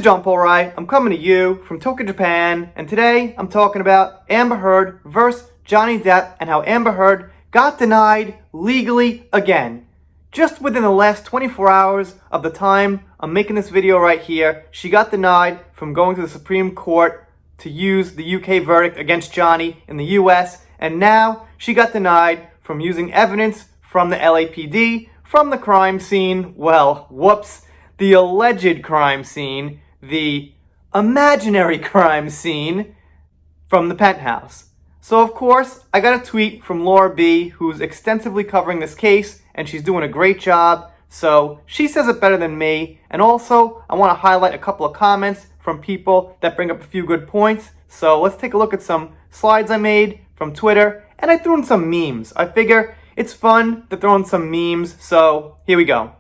John Polrai. I'm coming to you from Tokyo, Japan, and today I'm talking about Amber Heard versus Johnny Depp and how Amber Heard got denied legally again. Just within the last 24 hours of the time I'm making this video right here, she got denied from going to the Supreme Court to use the UK verdict against Johnny in the US, and now she got denied from using evidence from the LAPD from the crime scene. Well, whoops. The alleged crime scene, the imaginary crime scene from the penthouse. So of course, I got a tweet from Laura B, who's extensively covering this case, and she's doing a great job. So she says it better than me. And also, I want to highlight a couple of comments from people that bring up a few good points. So let's take a look at some slides I made from Twitter, and I threw in some memes. I figure it's fun to throw in some memes, so here we go.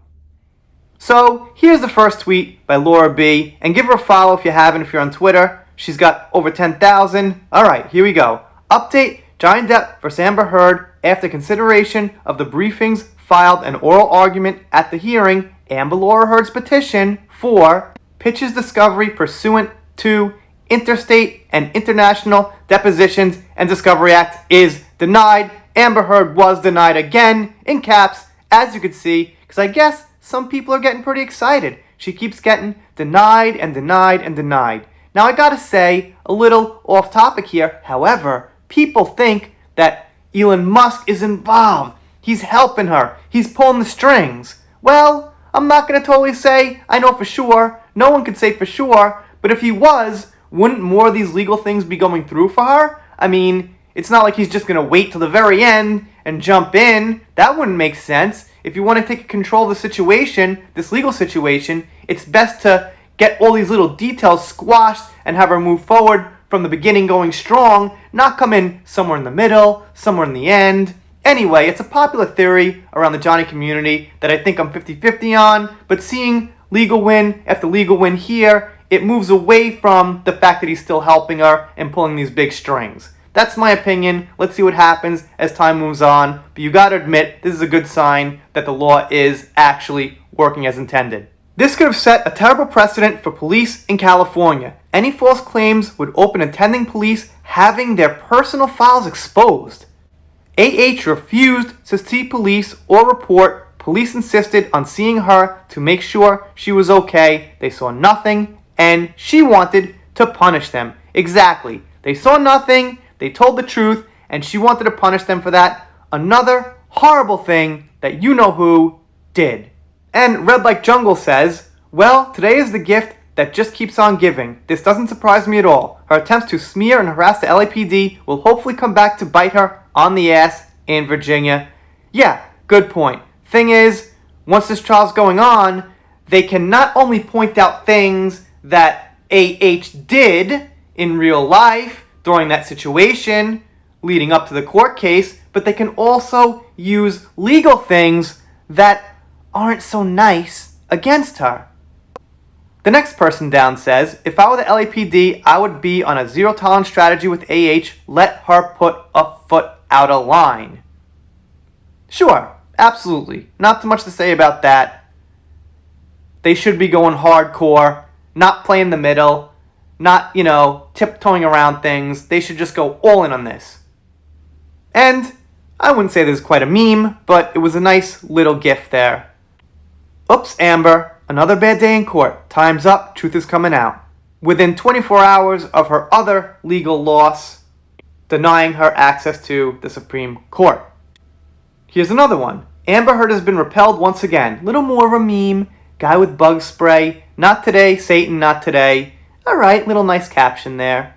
So here's the first tweet by Laura B, and give her a follow if you haven't, if you're on Twitter. She's got over 10,000. Alright, here we go. Update: Johnny Depp vs. Amber Heard. After consideration of the briefings filed an oral argument at the hearing, Amber Laura Heard's petition for pitches discovery pursuant to Interstate and International Depositions and Discovery Act is denied. Amber Heard was denied again, in caps, as you can see, because I guess some people are getting pretty excited. She keeps getting denied and denied and denied. Now I gotta say, a little off topic here, however, people think that Elon Musk is involved. He's helping her. He's pulling the strings. Well, I'm not gonna totally say I know for sure. No one could say for sure, but if he was, wouldn't more of these legal things be going through for her? I mean, it's not like he's just gonna wait till the very end and jump in. That wouldn't make sense. If you want to take control of the situation, this legal situation, it's best to get all these little details squashed and have her move forward from the beginning going strong, not come in somewhere in the middle, somewhere in the end. Anyway, it's a popular theory around the Johnny community that I think I'm 50-50 on, but seeing legal win after legal win here, it moves away from the fact that he's still helping her and pulling these big strings. That's my opinion. Let's see what happens as time moves on. But you gotta admit, this is a good sign that the law is actually working as intended. This could have set a terrible precedent for police in California. Any false claims would open attending police having their personal files exposed. AH refused to see police or report. Police insisted on seeing her to make sure she was okay. They saw nothing, and she wanted to punish them. Exactly. They saw nothing. They told the truth, and she wanted to punish them for that. Another horrible thing that you know who did. And Red Like Jungle says, well, today is the gift that just keeps on giving. This doesn't surprise me at all. Her attempts to smear and harass the LAPD will hopefully come back to bite her on the ass in Virginia. Yeah, good point. Thing is, once this trial's going on, they can not only point out things that AH did in real life, during that situation leading up to the court case, but they can also use legal things that aren't so nice against her. The next person down says, if I were the LAPD, I would be on a zero-tolerance strategy with AH. Let her put a foot out of line. Sure, absolutely. Not too much to say about that. They should be going hardcore, not playing the middle, not, tiptoeing around things. They should just go all in on this. And I wouldn't say this is quite a meme, but it was a nice little gif there. Oops, Amber. Another bad day in court. Time's up. Truth is coming out. Within 24 hours of her other legal loss, denying her access to the Supreme Court. Here's another one. Amber Heard has been repelled once again. Little more of a meme. Guy with bug spray. Not today, Satan, not today. Alright, little nice caption there.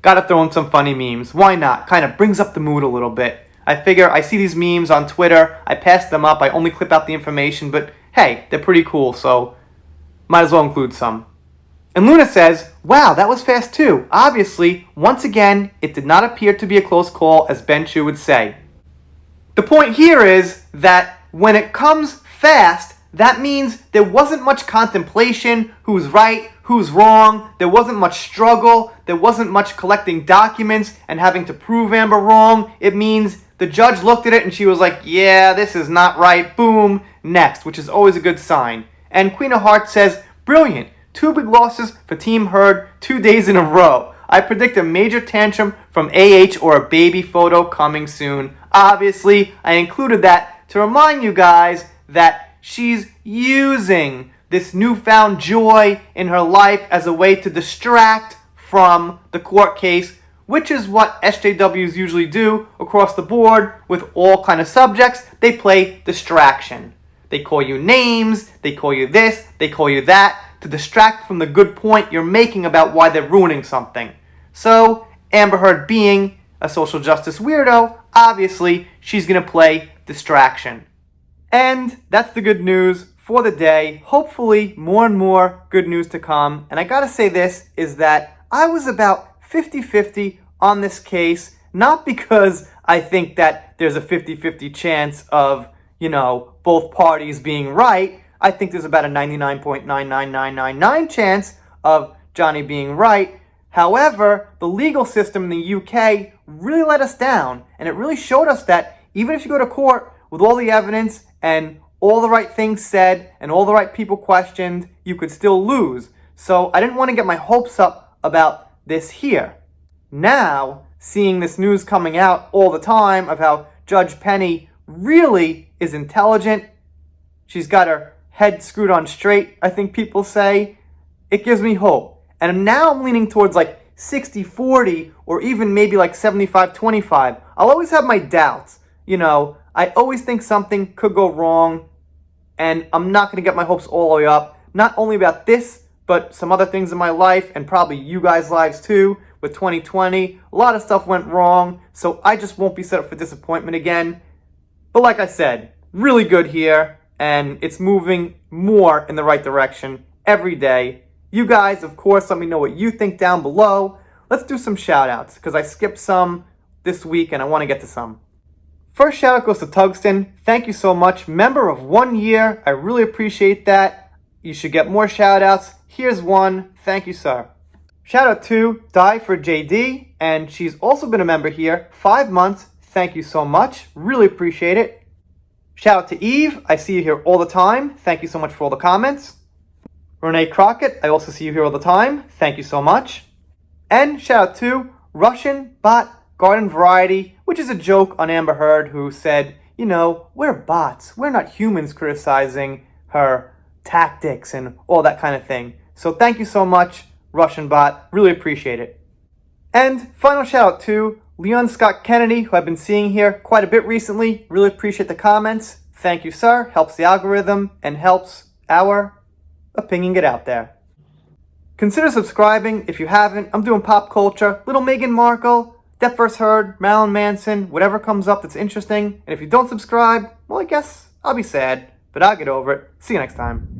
Gotta throw in some funny memes. Why not? Kind of brings up the mood a little bit. I figure I see these memes on Twitter. I pass them up. I only clip out the information. But hey, they're pretty cool, so might as well include some. And Luna says, wow, that was fast too. Obviously, once again, it did not appear to be a close call, as Ben Chu would say. The point here is that when it comes fast, that means there wasn't much contemplation, who's right, who's wrong, there wasn't much struggle, there wasn't much collecting documents and having to prove Amber wrong. It means the judge looked at it and she was like, yeah, this is not right, boom, next, which is always a good sign. And Queen of Hearts says, brilliant, 2 big losses for Team Heard 2 days in a row. I predict a major tantrum from AH or a baby photo coming soon. Obviously, I included that to remind you guys that she's using this newfound joy in her life as a way to distract from the court case, which is what SJWs usually do across the board with all kind of subjects. They play distraction. They call you names, they call you this, they call you that, to distract from the good point you're making about why they're ruining something. So, Amber Heard being a social justice weirdo, obviously, she's going to play distraction. And that's the good news for the day. Hopefully, more and more good news to come. And I gotta say this, is that I was about 50-50 on this case, not because I think that there's a 50-50 chance of, both parties being right. I think there's about a 99.99999 chance of Johnny being right. However, the legal system in the UK really let us down, and it really showed us that even if you go to court with all the evidence and all the right things said and all the right people questioned, you could still lose. So I didn't want to get my hopes up about this here. Now, seeing this news coming out all the time of how Judge Penny really is intelligent, she's got her head screwed on straight, I think people say, it gives me hope. And now I'm leaning towards like 60-40 or even maybe like 75-25. I'll always have my doubts. I always think something could go wrong, and I'm not going to get my hopes all the way up. Not only about this, but some other things in my life, and probably you guys' lives too, with 2020. A lot of stuff went wrong, so I just won't be set up for disappointment again. But like I said, really good here, and it's moving more in the right direction every day. You guys, of course, let me know what you think down below. Let's do some shout-outs, because I skipped some this week, and I want to get to some. First shout-out goes to Tugsten. Thank you so much. Member of 1 year. I really appreciate that. You should get more shout-outs. Here's one. Thank you, sir. Shout-out to Die for JD, and she's also been a member here 5 months. Thank you so much. Really appreciate it. Shout out to Eve. I see you here all the time. Thank you so much for all the comments. Renee Crockett. I also see you here all the time. Thank you so much. And shout out to Russian Bot Garden Variety, which is a joke on Amber Heard, who said, we're bots. We're not humans, criticizing her tactics and all that kind of thing. So thank you so much, Russian Bot. Really appreciate it. And final shout out to Leon Scott Kennedy, who I've been seeing here quite a bit recently. Really appreciate the comments. Thank you, sir. Helps the algorithm and helps our opinion get out there. Consider subscribing if you haven't. I'm doing pop culture, Little Meghan Markle, Death vs. Heard, Marilyn Manson, whatever comes up that's interesting. And if you don't subscribe, well, I guess I'll be sad, but I'll get over it. See you next time.